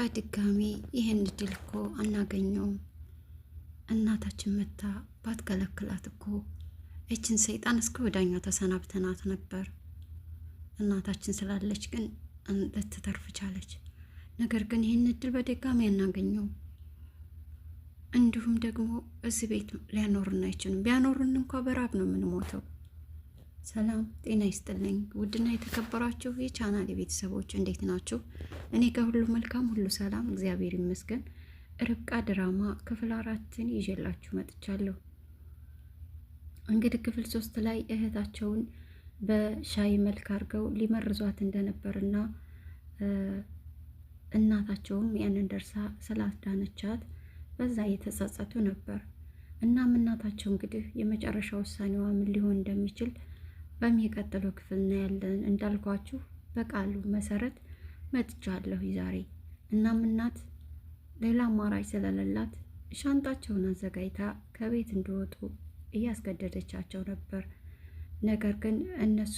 በድጋሚ ይህን እድል እኮ አናገኘውም። እናታችን መታ ባትከለክላት እኮ እችን ሰይጣን እስከ ወዳኛው ተሰናብተናት ነበር። እናታችን ስላለች ግን ልትተርፍ ቻለች። ነገር ግን ይህን እድል በድጋሚ አናገኘውም። እንዲሁም ደግሞ እዚህ ቤት ሊያኖሩን አይችሉም። ቢያኖሩን እንኳ በራብ ነው የምንሞተው። ሰላም ጤና ይስጥልኝ። ውድና የተከበራችሁ የቻናሌ ቤተሰቦች እንዴት ናችሁ? እኔ ከሁሉ መልካም ሁሉ ሰላም እግዚአብሔር ይመስገን። ርብቃ ድራማ ክፍል 4ን ይዤላችሁ መጥቻለሁ። እንግዲህ ክፍል 3 ላይ እህታቸውን በሻይ መልክ አድርገው ሊመርዟት እንደነበርና እናታቸውም ያንን ደርሳ ስላዳነቻት በዛ እየተጸጸቱ ነበር። እናም እናታቸው እንግዲህ የመጨረሻ ውሳኔዋ ምን ሊሆን እንደሚችል በሚቀጥለው ክፍል እናያለን። እንዳልኳችሁ በቃሉ መሰረት መጥቻለሁ ዛሬ። እናም እናት ሌላ አማራጭ ስለሌላት ሻንጣቸውን አዘጋጅታ ከቤት እንዲወጡ እያስገደደቻቸው ነበር። ነገር ግን እነሱ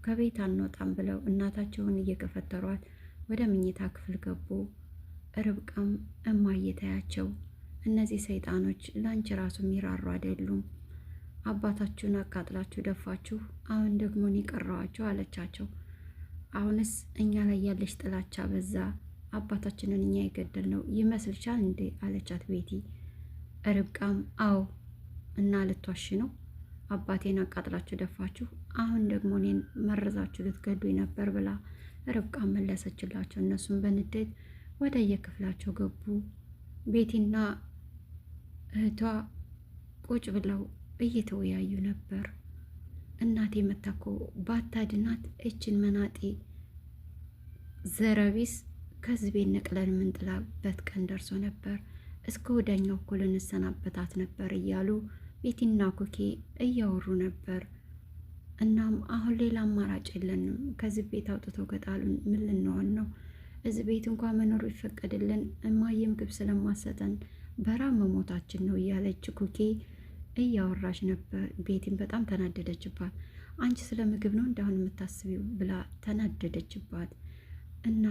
ከቤት አንወጣም ብለው እናታቸውን እየገፈተሯት ወደ መኝታ ክፍል ገቡ። ርብቃም እማየታያቸው እነዚህ ሰይጣኖች ላንቺ ራሱ የሚራሩ አይደሉም። አባታችሁን አቃጥላችሁ ደፋችሁ፣ አሁን ደግሞ እኔ ቀረዋችሁ አለቻቸው። አሁንስ እኛ ላይ ያለሽ ጥላቻ በዛ። አባታችንን እኛ የገደልነው ይመስልሻል እንዴ አለቻት ቤቲ። ርብቃም አዎ እና ልትዋሽ ነው? አባቴን አቃጥላችሁ ደፋችሁ፣ አሁን ደግሞ እኔን መርዛችሁ ልትገዱኝ ነበር ብላ ርብቃ መለሰችላቸው። እነሱም በንዴት ወደ የክፍላቸው ገቡ። ቤቲና እህቷ ቁጭ ብለው እየተወያዩ ነበር። እናቴ መታኮ ባታድናት እችን መናጤ ዘረቢስ ከዚህ ቤት ነቅለን የምንጥላበት ቀን ደርሶ ነበር። እስከ ወዳኛው እኮ ልንሰናበታት ነበር እያሉ ቤቲና ኩኬ እያወሩ ነበር። እናም አሁን ሌላ አማራጭ የለንም። ከዚህ ቤት አውጥተው ከጣሉን ምን ልንሆን ነው? እዚህ ቤት እንኳ መኖሩ ይፈቀድልን፣ እማዬ ምግብ ስለማሰጠን በራብ መሞታችን ነው እያለች ኩኬ እያወራች ነበር። ቤቲም በጣም ተናደደችባት። አንቺ ስለ ምግብ ነው እንዳሁን የምታስቢው ብላ ተናደደችባት። እና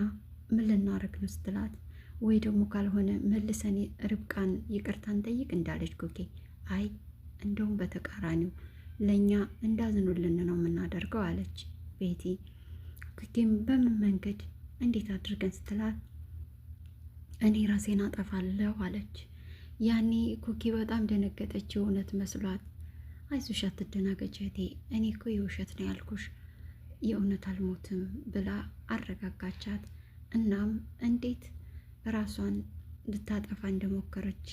ምን ልናረግ ነው ስትላት፣ ወይ ደግሞ ካልሆነ መልሰን ርብቃን ይቅርታን ጠይቅ እንዳለች ኩኬ፣ አይ እንደውም በተቃራኒው ለእኛ እንዳዝኑልን ነው የምናደርገው አለች ቤቲ። ኩኬም በምን መንገድ እንዴት አድርገን ስትላት፣ እኔ ራሴን አጠፋለሁ አለች። ያኔ ኩኪ በጣም ደነገጠች፣ የእውነት መስሏት። አይዞሽ አትደናገጭ እህቴ፣ እኔ እኮ የውሸት ነው ያልኩሽ፣ የእውነት አልሞትም ብላ አረጋጋቻት። እናም እንዴት ራሷን ልታጠፋ እንደሞከረች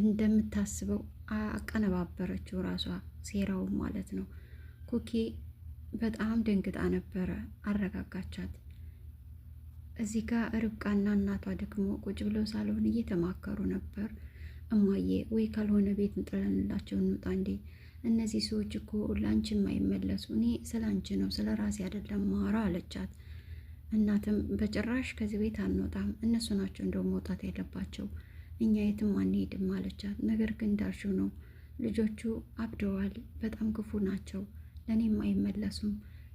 እንደምታስበው አቀነባበረችው፣ ራሷ ሴራው ማለት ነው። ኩኪ በጣም ደንግጣ ነበረ፣ አረጋጋቻት። እዚህ ጋር ርብቃና እናቷ ደግሞ ቁጭ ብለው ሳልሆን እየተማከሩ ነበር። እማዬ ወይ ካልሆነ ቤት እንጥለንላቸው እንውጣ እንዴ? እነዚህ ሰዎች እኮ ለአንቺም አይመለሱ። እኔ ስለ አንቺ ነው ስለ ራሴ አይደለም ማራ አለቻት። እናትም በጭራሽ ከዚህ ቤት አንወጣም፣ እነሱ ናቸው እንደው መውጣት ያለባቸው፣ እኛ የትም አንሄድም አለቻት። ነገር ግን እንዳልሽው ነው፣ ልጆቹ አብደዋል፣ በጣም ክፉ ናቸው፣ ለእኔም አይመለሱም፣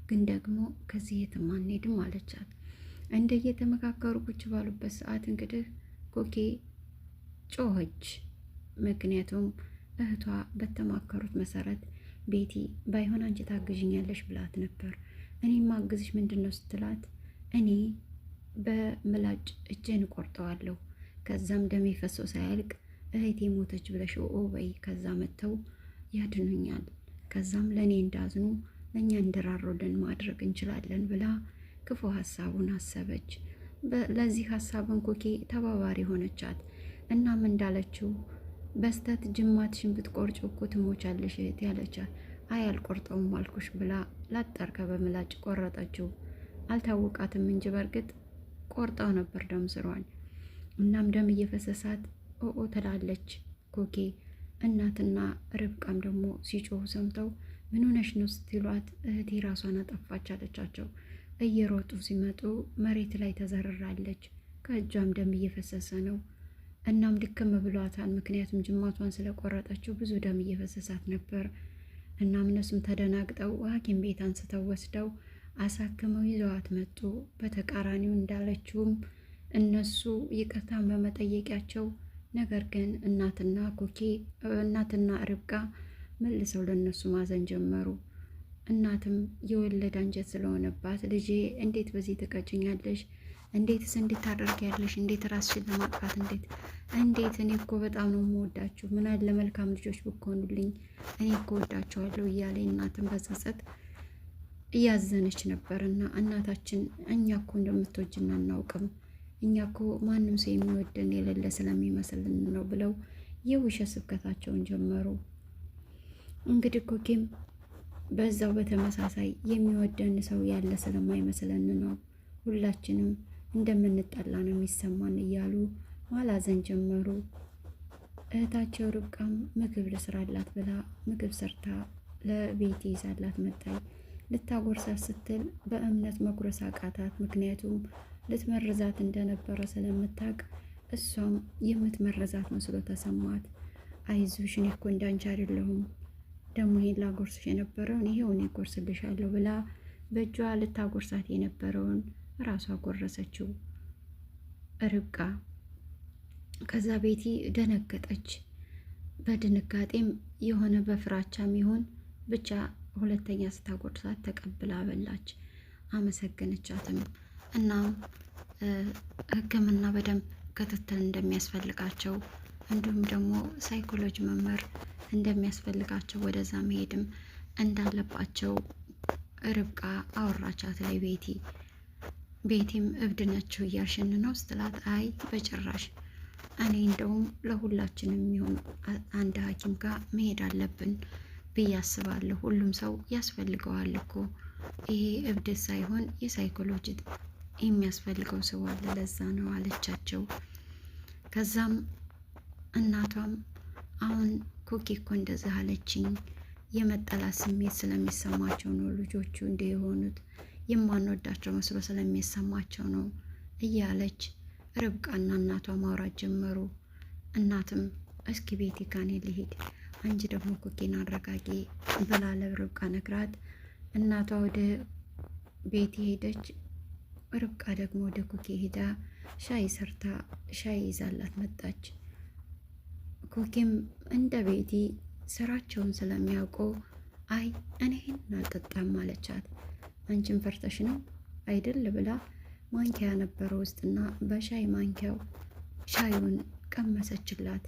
ግን ደግሞ ከዚህ የትም አንሄድም አለቻት። እንደ እየተመካከሩ ቁጭ ባሉበት ሰዓት እንግዲህ ኩኬ ጮኸች። ምክንያቱም እህቷ በተማከሩት መሰረት ቤቲ ባይሆን አንቺ ታግዥኛለሽ ብላት ነበር። እኔ ማግዝሽ ምንድን ነው ስትላት፣ እኔ በምላጭ እጄን እቆርጠዋለሁ፣ ከዛም ደሜ ፈሶ ሳያልቅ እህቴ ሞተች ብለሽ በይ፣ ከዛ መጥተው ያድኑኛል፣ ከዛም ለእኔ እንዳዝኑ ለእኛ እንደራሮልን ማድረግ እንችላለን ብላ ክፉ ሀሳቡን አሰበች። ለዚህ ሀሳብን ኩኬ ተባባሪ ሆነቻት። እናም እንዳለችው በስተት ጅማትሽን ብትቆርጭ እኮ ትሞቻለሽ እህቴ ያለቻት። አይ አልቆርጠውም አልኩሽ ብላ ላጠርከ በምላጭ ቆረጠችው። አልታወቃትም እንጂ በእርግጥ ቆርጣው ነበር ደም ስሯን። እናም ደም እየፈሰሳት ኦኦ ትላለች ኩኬ። እናትና ርብቃም ደግሞ ሲጮሁ ሰምተው ምን ሆነሽ ነው ስትሏት፣ እህቴ ራሷን አጠፋች አለቻቸው። እየሮጡ ሲመጡ መሬት ላይ ተዘርራለች፣ ከእጇም ደም እየፈሰሰ ነው። እናም ድክም ብሏታል፣ ምክንያቱም ጅማቷን ስለቆረጠችው ብዙ ደም እየፈሰሳት ነበር። እናም እነሱም ተደናግጠው ሐኪም ቤት አንስተው ወስደው አሳክመው ይዘዋት መጡ። በተቃራኒው እንዳለችውም እነሱ ይቅርታን በመጠየቂያቸው ነገር ግን እናትና ርብቃ መልሰው ለነሱ ማዘን ጀመሩ። እናትም የወለድ አንጀት ስለሆነባት ልጄ እንዴት በዚህ ትቀጭኛለሽ? እንዴትስ እንድታደርጊያለሽ? እንዴት ራስሽን ለማጥፋት እንዴት እኔ እኮ በጣም ነው የምወዳችሁ፣ ምን አለ መልካም ልጆች ብትሆኑልኝ፣ እኔ እኮ ወዳችኋለሁ እያለ እናትን በጸጸት እያዘነች ነበርና እናታችን እኛ እኮ እንደምትወጅና አናውቅም፣ እኛ እኮ ማንም ሰው የሚወደን የሌለ ስለሚመስልን ነው ብለው የውሸት ስብከታቸውን ጀመሩ። እንግዲህ ኮኪም በዛው በተመሳሳይ የሚወደን ሰው ያለ ስለማይመስለን ነው ሁላችንም እንደምንጠላ ነው የሚሰማን እያሉ ማላዘን ጀመሩ። እህታቸው ርብቃም ምግብ ልስራላት ብላ ምግብ ሰርታ ለቤቲ ይዛላት መጣይ። ልታጎርሳት ስትል በእምነት መጉረስ አቃታት። ምክንያቱም ልትመርዛት እንደነበረ ስለምታውቅ እሷም የምትመርዛት መስሎ ተሰማት። አይዞሽ እኔ እኮ እንዳንቺ አይደለሁም፣ ደግሞ ይሄን ላጎርስሽ የነበረውን ይሄው እኔ ጎርስልሻለሁ ብላ በእጇ ልታጎርሳት የነበረውን ራሷ ጎረሰችው ርብቃ። ከዛ ቤቲ ደነገጠች። በድንጋጤም የሆነ በፍራቻም ይሆን ብቻ ሁለተኛ ስታጎርሳት ተቀብላ በላች። አመሰገነቻትም። እናም ሕክምና በደንብ ክትትል እንደሚያስፈልጋቸው እንዲሁም ደግሞ ሳይኮሎጂ መምህር እንደሚያስፈልጋቸው ወደዛ መሄድም እንዳለባቸው ርብቃ አወራቻት ላይ ቤቲም እብድ ነችው እያልሽን ነው ስትላት፣ አይ በጭራሽ እኔ እንደውም ለሁላችንም የሚሆን አንድ ሐኪም ጋር መሄድ አለብን ብዬ አስባለሁ። ሁሉም ሰው ያስፈልገዋል እኮ ይሄ እብደት ሳይሆን የሳይኮሎጂ የሚያስፈልገው ሰው አለ፣ ለዛ ነው አለቻቸው። ከዛም እናቷም አሁን ኮኪ እኮ እንደዚህ አለችኝ፣ የመጠላት ስሜት ስለሚሰማቸው ነው ልጆቹ እንዲህ የሆኑት፣ የማንወዳቸው መስሎ ስለሚሰማቸው ነው እያለች ርብቃና እናቷ ማውራት ጀመሩ። እናትም እስኪ ቤቲ ጋር ልሂድ፣ አንቺ ደግሞ ኮኪን አረጋጊ ብላ ለርብቃ ነግራት እናቷ ወደ ቤቲ ሄደች። ርብቃ ደግሞ ወደ ኮኪ ሄዳ ሻይ ሰርታ ሻይ ይዛላት መጣች። ኮኪም እንደ ቤቲ ስራቸውን ስለሚያውቁ አይ እኔ ይሄን አልጠጣም አለቻት። አንቺን ፈርተሽ ነው አይደል ብላ ማንኪያ ነበረ ውስጥና በሻይ ማንኪያው ሻዩን ቀመሰችላት።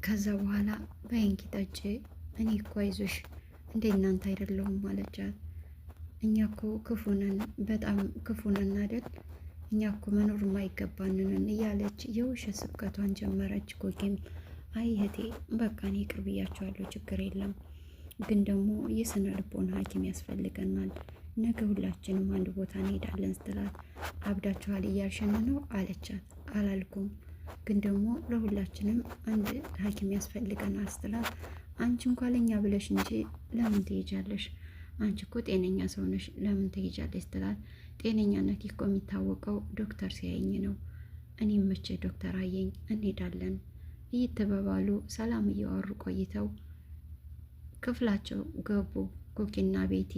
ከዛ በኋላ በይንኪ ጠጪ፣ እኔ እኮ አይዞሽ እንደ እናንተ አይደለሁም አለቻት። እኛ እኮ ክፉነን፣ በጣም ክፉነን አይደል፣ እኛ እኮ መኖር ማይገባንንን እያለች የውሸት ስብከቷን ጀመረች። ኮኪም አይ እህቴ በቃ እኔ ይቅር ብያቸዋለሁ፣ ችግር የለም፣ ግን ደግሞ የስነ ልቦና ሐኪም ያስፈልገናል፣ ነገ ሁላችንም አንድ ቦታ እንሄዳለን ስትላት፣ አብዳችኋል እያልሽን ነው አለቻት። አላልኩም፣ ግን ደግሞ ለሁላችንም አንድ ሐኪም ያስፈልገናል ስትላት፣ አንቺ እንኳ ለኛ ብለሽ እንጂ ለምን ትሄጃለሽ? አንቺ እኮ ጤነኛ ሰው ነሽ፣ ለምን ትሄጃለሽ ስትላት፣ ጤነኛነት እኮ የሚታወቀው ዶክተር ሲያየኝ ነው፣ እኔም መቼ ዶክተር አየኝ፣ እንሄዳለን እየተባባሉ ሰላም እያወሩ ቆይተው ክፍላቸው ገቡ። ኮኪና ቤቲ፣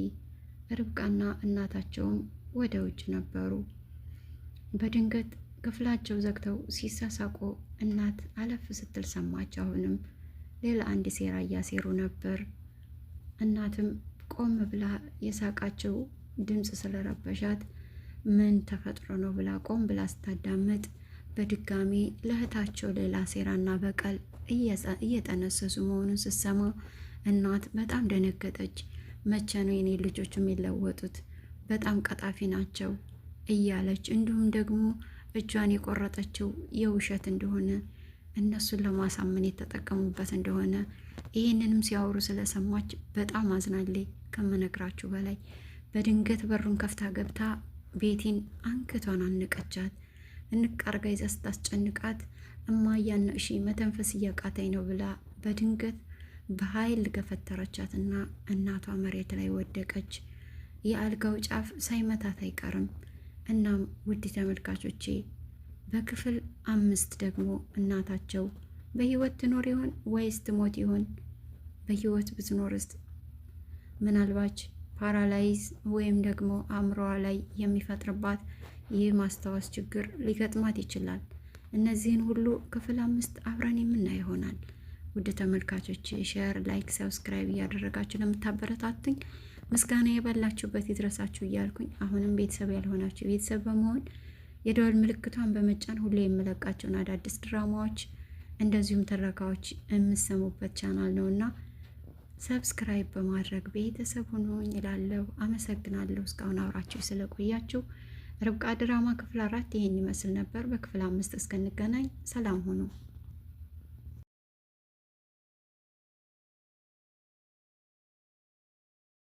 ርብቃና እናታቸውም ወደ ውጭ ነበሩ። በድንገት ክፍላቸው ዘግተው ሲሳሳቁ እናት አለፍ ስትል ሰማች። አሁንም ሌላ አንድ ሴራ እያሴሩ ነበር። እናትም ቆም ብላ የሳቃቸው ድምፅ ስለረበሻት ምን ተፈጥሮ ነው ብላ ቆም ብላ ስታዳምጥ በድጋሚ ለእህታቸው ሌላ ሴራና በቀል እየጠነሰሱ መሆኑን ስትሰማ እናት በጣም ደነገጠች። መቼ ነው የኔ ልጆች የሚለወጡት? በጣም ቀጣፊ ናቸው እያለች እንዲሁም ደግሞ እጇን የቆረጠችው የውሸት እንደሆነ እነሱን ለማሳመን የተጠቀሙበት እንደሆነ ይህንንም ሲያወሩ ስለሰማች በጣም አዝናለች ከመነግራችሁ በላይ። በድንገት በሩን ከፍታ ገብታ ቤቲን አንገቷን አነቀቻት። እንቃርጋ ይዛ ስታስጨንቃት እማያነቅሺ መተንፈስ እያቃተኝ ነው ብላ በድንገት በኃይል ገፈተረቻትና እናቷ መሬት ላይ ወደቀች። የአልጋው ጫፍ ሳይመታት አይቀርም። እናም ውድ ተመልካቾቼ በክፍል 5 ደግሞ እናታቸው በህይወት ትኖር ይሆን ወይስ ትሞት ይሆን? በህይወት ብትኖርስ ምናልባች ፓራላይዝ ወይም ደግሞ አእምሮዋ ላይ የሚፈጥርባት ይህ ማስታወስ ችግር ሊገጥማት ይችላል። እነዚህን ሁሉ ክፍል 5 አብረን የምናይ ይሆናል። ውድ ተመልካቾች ሼር፣ ላይክ፣ ሰብስክራይብ እያደረጋችሁ ለምታበረታቱኝ ምስጋና የበላችሁበት ይድረሳችሁ እያልኩኝ አሁንም ቤተሰብ ያልሆናችሁ ቤተሰብ በመሆን የደወል ምልክቷን በመጫን ሁሌ የምለቃቸውን አዳዲስ ድራማዎች እንደዚሁም ትረካዎች የምሰሙበት ቻናል ነውና ሰብስክራይብ በማድረግ ቤተሰብ ሁኑኝ እላለሁ። አመሰግናለሁ እስካሁን አብራችሁ ስለቆያችሁ። ርብቃ ድራማ ክፍል 4 ይሄን ይመስል ነበር። በክፍል 5 እስክንገናኝ ሰላም ሁኑ።